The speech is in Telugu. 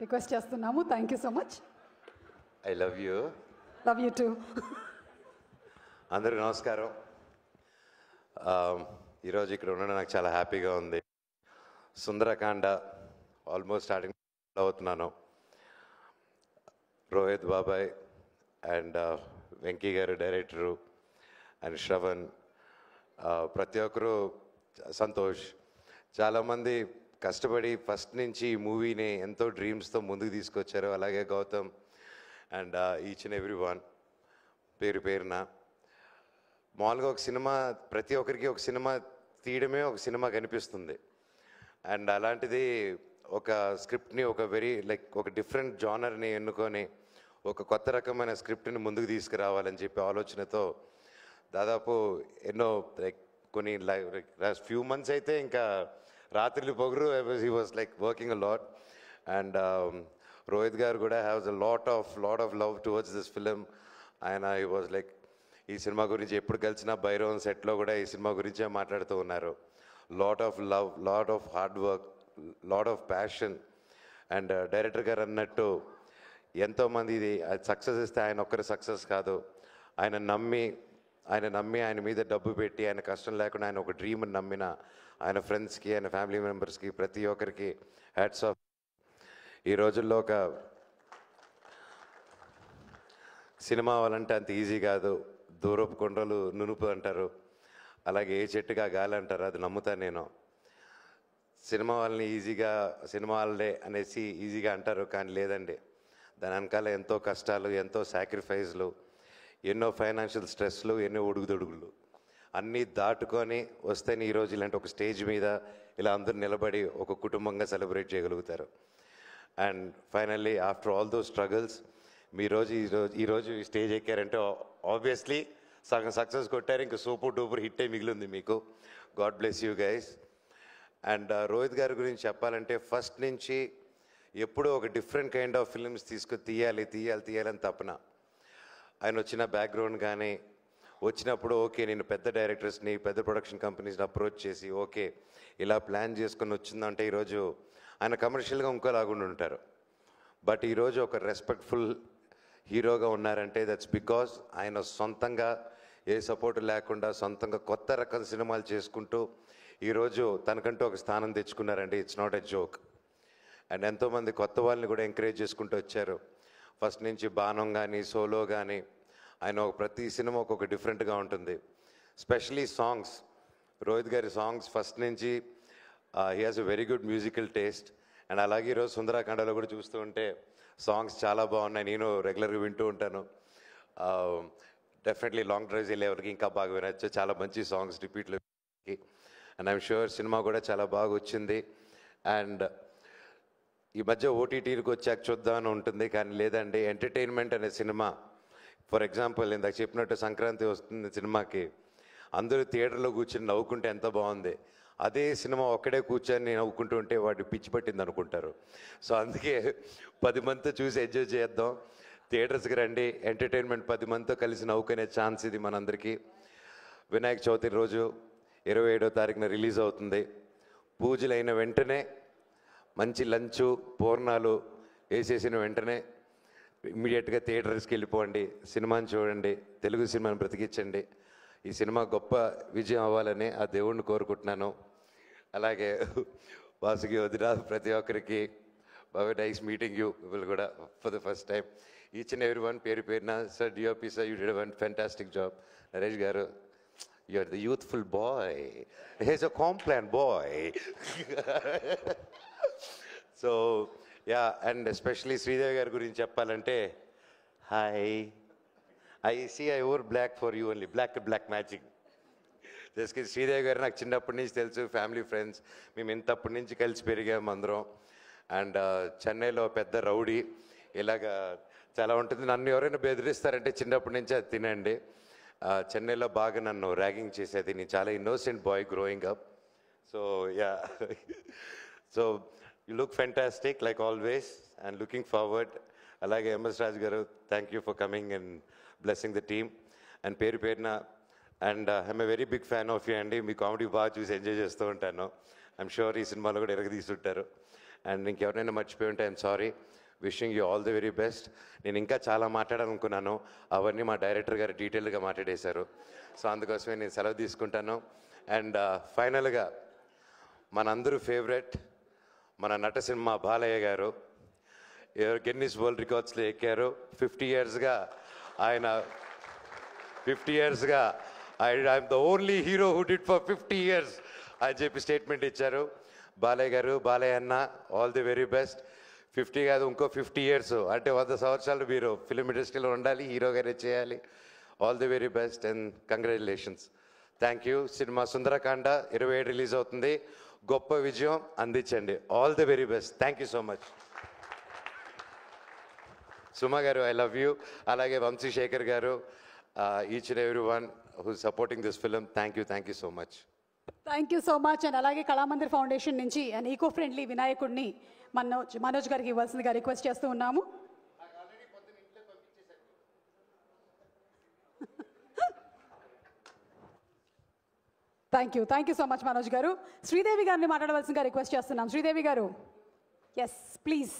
రిక్వెస్ట్ చేస్తున్నాము. Thank you so much. I love you. Love you two. అందరికీ నమస్కారం. ఈరోజు ఇక్కడ ఉండడం నాకు చాలా హ్యాపీగా ఉంది. సుందరకాండ ఆల్మోస్ట్ స్టార్టింగ్ అవుతున్నాను. రోహిత్ బాబాయ్ అండ్ వెంకీ గారు డైరెక్టరు అండ్ శ్రవణ్, ప్రతి ఒక్కరు, సంతోష్, చాలామంది కష్టపడి ఫస్ట్ నుంచి ఈ మూవీని ఎంతో డ్రీమ్స్తో ముందుకు తీసుకొచ్చారు. అలాగే Gautam and each and every one పేరు పేరున. మామూలుగా ఒక సినిమా ప్రతి ఒక్కరికి ఒక సినిమా తీయడమే ఒక సినిమా కనిపిస్తుంది. అండ్ అలాంటిది ఒక స్క్రిప్ట్ని ఒక ఒక డిఫరెంట్ జానర్ని ఎన్నుకొని ఒక కొత్త రకమైన స్క్రిప్ట్ని ముందుకు తీసుకురావాలని చెప్పి ఆలోచనతో దాదాపు ఎన్నో కొన్ని ఫ్యూ మంత్స్ అయితే ఇంకా రాత్రిలు పొగరు he was working a lot. And Rohit గారు కూడా haves a lot of love towards this film. ఆయన హీ వాజ్ ఈ సినిమా గురించి ఎప్పుడు కలిసినా భైరవన్ సెట్లో కూడా ఈ సినిమా గురించే మాట్లాడుతూ ఉన్నారు. Lot of love, lot of hard work, lot of passion. And director గారు అన్నట్టు ఎంతోమంది ఇది సక్సెస్ ఇస్తే ఆయన ఒక్కరి సక్సెస్ కాదు, ఆయన నమ్మి ఆయన మీద డబ్బు పెట్టి ఆయన కష్టం లేకుండా ఆయన ఒక డ్రీమ్ని నమ్మిన ఆయన ఫ్రెండ్స్కి, ఆయన ఫ్యామిలీ మెంబర్స్కి, ప్రతి ఒక్కరికి హ్యాట్స్ ఆఫ్. ఈ రోజుల్లో ఒక సినిమా అవ్వాలంటే అంత ఈజీ కాదు. దూరపు కొండలు నునుపు అంటారు, అలాగే ఏ చెట్టుగా గాలి అంటారు. అది నమ్ముతాను నేను. సినిమా వాళ్ళని సినిమా వాళ్ళే అనేసి ఈజీగా అంటారు, కానీ లేదండి. దాని వెనకాల ఎంతో కష్టాలు, ఎంతో సాక్రిఫైస్లు, ఎన్నో ఫైనాన్షియల్ స్ట్రెస్లు, ఎన్నో ఉడుగుదొడుగులు అన్నీ దాటుకొని వస్తేనే ఈరోజు ఇలాంటి ఒక స్టేజ్ మీద ఇలా అందరూ నిలబడి ఒక కుటుంబంగా సెలబ్రేట్ చేయగలుగుతారు. And finally after all those struggles ఈరోజు ఈ స్టేజ్ ఎక్కారంటే ఆబ్వియస్లీ సగం సక్సెస్ కొట్టారు. ఇంకా సూపర్ డూపర్ హిట్టే మిగిలింది మీకు. God bless you guys. And Rohit గారి గురించి చెప్పాలంటే ఫస్ట్ నుంచి ఎప్పుడూ ఒక డిఫరెంట్ కైండ్ ఆఫ్ ఫిల్మ్స్ తీయాలని తపన. ఆయన వచ్చిన బ్యాక్గ్రౌండ్ కానీ వచ్చినప్పుడు ఓకే నేను పెద్ద డైరెక్టర్స్ని, పెద్ద ప్రొడక్షన్ కంపెనీస్ని అప్రోచ్ చేసి ఓకే ఇలా ప్లాన్ చేసుకొని వచ్చిందంటే ఈరోజు ఆయన కమర్షియల్గా ఇంకోలాగుండి ఉంటారు. బట్ ఈరోజు ఒక రెస్పెక్ట్ఫుల్ హీరోగా ఉన్నారంటే దట్స్ బికాజ్ ఆయన సొంతంగా ఏ సపోర్ట్ లేకుండా సొంతంగా కొత్త రకం సినిమాలు చేసుకుంటూ ఈరోజు తనకంటూ ఒక స్థానం తెచ్చుకున్నారండి. It's not a joke. And ఎంతోమంది కొత్త వాళ్ళని కూడా ఎంకరేజ్ చేసుకుంటూ వచ్చారు. ఫస్ట్ నుంచి బాణం కానీ సోలో కానీ ఆయన ప్రతి సినిమా ఒక్కొక్క డిఫరెంట్గా ఉంటుంది. స్పెషలీ సాంగ్స్, రోహిత్ గారి సాంగ్స్ ఫస్ట్ నుంచి he has a very good musical taste. And అలాగే ఈరోజు సుందరకాండలో కూడా చూస్తూ ఉంటే సాంగ్స్ చాలా బాగున్నాయి. నేను రెగ్యులర్గా వింటూ ఉంటాను. డెఫినెట్లీ లాంగ్ డ్రైవ్స్ వెళ్ళేవరకు ఇంకా బాగా వినొచ్చు. చాలా మంచి సాంగ్స్ రిపీట్లో. అండ్ ఐఎమ్ షూర్ సినిమా కూడా చాలా బాగా వచ్చింది. అండ్ ఈ మధ్య ఓటీటీలకు వచ్చాక చూద్దామని ఉంటుంది, కానీ లేదండి. ఎంటర్టైన్మెంట్ అనే సినిమా, ఫర్ ఎగ్జాంపుల్ ఇందాక చెప్పినట్టు సంక్రాంతి వస్తుంది సినిమాకి, అందరూ థియేటర్లో కూర్చొని నవ్వుకుంటే ఎంత బాగుంది. అదే సినిమా ఒక్కడే కూర్చొని నవ్వుకుంటూ ఉంటే వాటి పిచ్చి పట్టింది అనుకుంటారు. సో అందుకే 10 మందితో చూసి ఎంజాయ్ చేద్దాం. థియేటర్స్కి రండి. ఎంటర్టైన్మెంట్ 10 మందితో కలిసి నవ్వుకునే ఛాన్స్ ఇది మనందరికీ. వినాయక చవితి రోజు 27వ తారీఖున రిలీజ్ అవుతుంది. పూజలు అయిన వెంటనే మంచి లంచు పూర్ణాలు వేసేసిన వెంటనే ఇమ్మీడియట్గా థియేటర్స్కి వెళ్ళిపోండి, సినిమాని చూడండి, తెలుగు సినిమాని బ్రతికించండి. ఈ సినిమా గొప్ప విజయం అవ్వాలని ఆ దేవుణ్ణి కోరుకుంటున్నాను. అలాగే వాసుకి వదిన ప్రతి ఒక్కరికి బాగా నైస్ మీటింగ్ యూ పీపుల్ కూడా for the first time. Each and every one పేరు పేరున sir, DOP sir, you did one fantastic job. Naresh garu, you are the youthful boy, he's a Complan boy. So ya, and especially Sridevi garu గురించి చెప్పాలంటే, hi, I wore black for you only, black magic. Just Sridevi garu నాకు చిన్నప్పటి నుంచి తెలుసు, ఫ్యామిలీ ఫ్రెండ్స్, మేము ఇంతప్పటి నుంచి కలిసి పెరిగాము అందరం. అండ్ చెన్నైలో పెద్ద రౌడీ, ఇలాగా చాలా ఉంటుంది. నన్ను ఎవరైనా బెదిరిస్తారంటే చిన్నప్పటి నుంచి అది తినండి. చెన్నైలో బాగా నన్ను ర్యాగింగ్ చేసేది. నేను చాలా innocent boy growing up. So yeah, so you look fantastic like always and looking forward. అలాగే MS Raju garu, thank you for coming and blessing the team. And పేరు పేరున and I'm a very big fan of you అండి. మీ కామెడీ బాగా చూసి ఎంజాయ్ చేస్తూ ఉంటాను. ఐఎమ్ షూర్ ఈ సినిమాలో కూడా ఎరగదీస్తుంటారు. అండ్ ఇంకెవరైనా మర్చిపోయి ఉంటే I'm sorry. Wishing you all the very best. నేను ఇంకా చాలా మాట్లాడాలనుకున్నాను, అవన్నీ మా డైరెక్టర్ గారు డీటెయిల్గా మాట్లాడేశారు. సో అందుకోసమే నేను సెలవు తీసుకుంటాను. అండ్ ఫైనల్గా మనందరూ ఫేవరెట్ మన నటసింహ బాలయ్య గారు గిన్నిస్ వరల్డ్ రికార్డ్స్లో ఎక్కారు. 50 ఇయర్స్గా ఆయన 50 ఇయర్స్గా I'm the only hero who did for 50 years అని చెప్పి స్టేట్మెంట్ ఇచ్చారు. బాలయ్య గారు, బాలయ్య అన్న, ఆల్ ది వెరీ బెస్ట్. 50 కాదు, ఇంకో 50 ఇయర్స్ అంటే 100 సంవత్సరాలు మీరు ఫిలిం ఇండస్ట్రీలో ఉండాలి, హీరోగానే చేయాలి. All the very best and congratulations. Thank you. Cinema Sundarakanda 27 release అవుతుంది. గొప్ప విజయం అందించండి. All the very best. Thank you so much. Suma garu, I love you. అలాగే Vamsi Sekhar garu, each and every one who supporting this film, thank you so much. Thank you so much. And అలాగే కళామందిర్ ఫౌండేషన్ నుంచి అండ్ ఈకో ఫ్రెండ్లీ వినాయకుడిని మనోజ్ గారికి ఇవ్వాల్సిందిగా రిక్వెస్ట్ చేస్తూ ఉన్నాము. Thank you so much Manoj గారు. శ్రీదేవి గారిని మాట్లాడవలసిందిగా రిక్వెస్ట్ చేస్తున్నాం. శ్రీదేవి గారు, ఎస్ ప్లీజ్.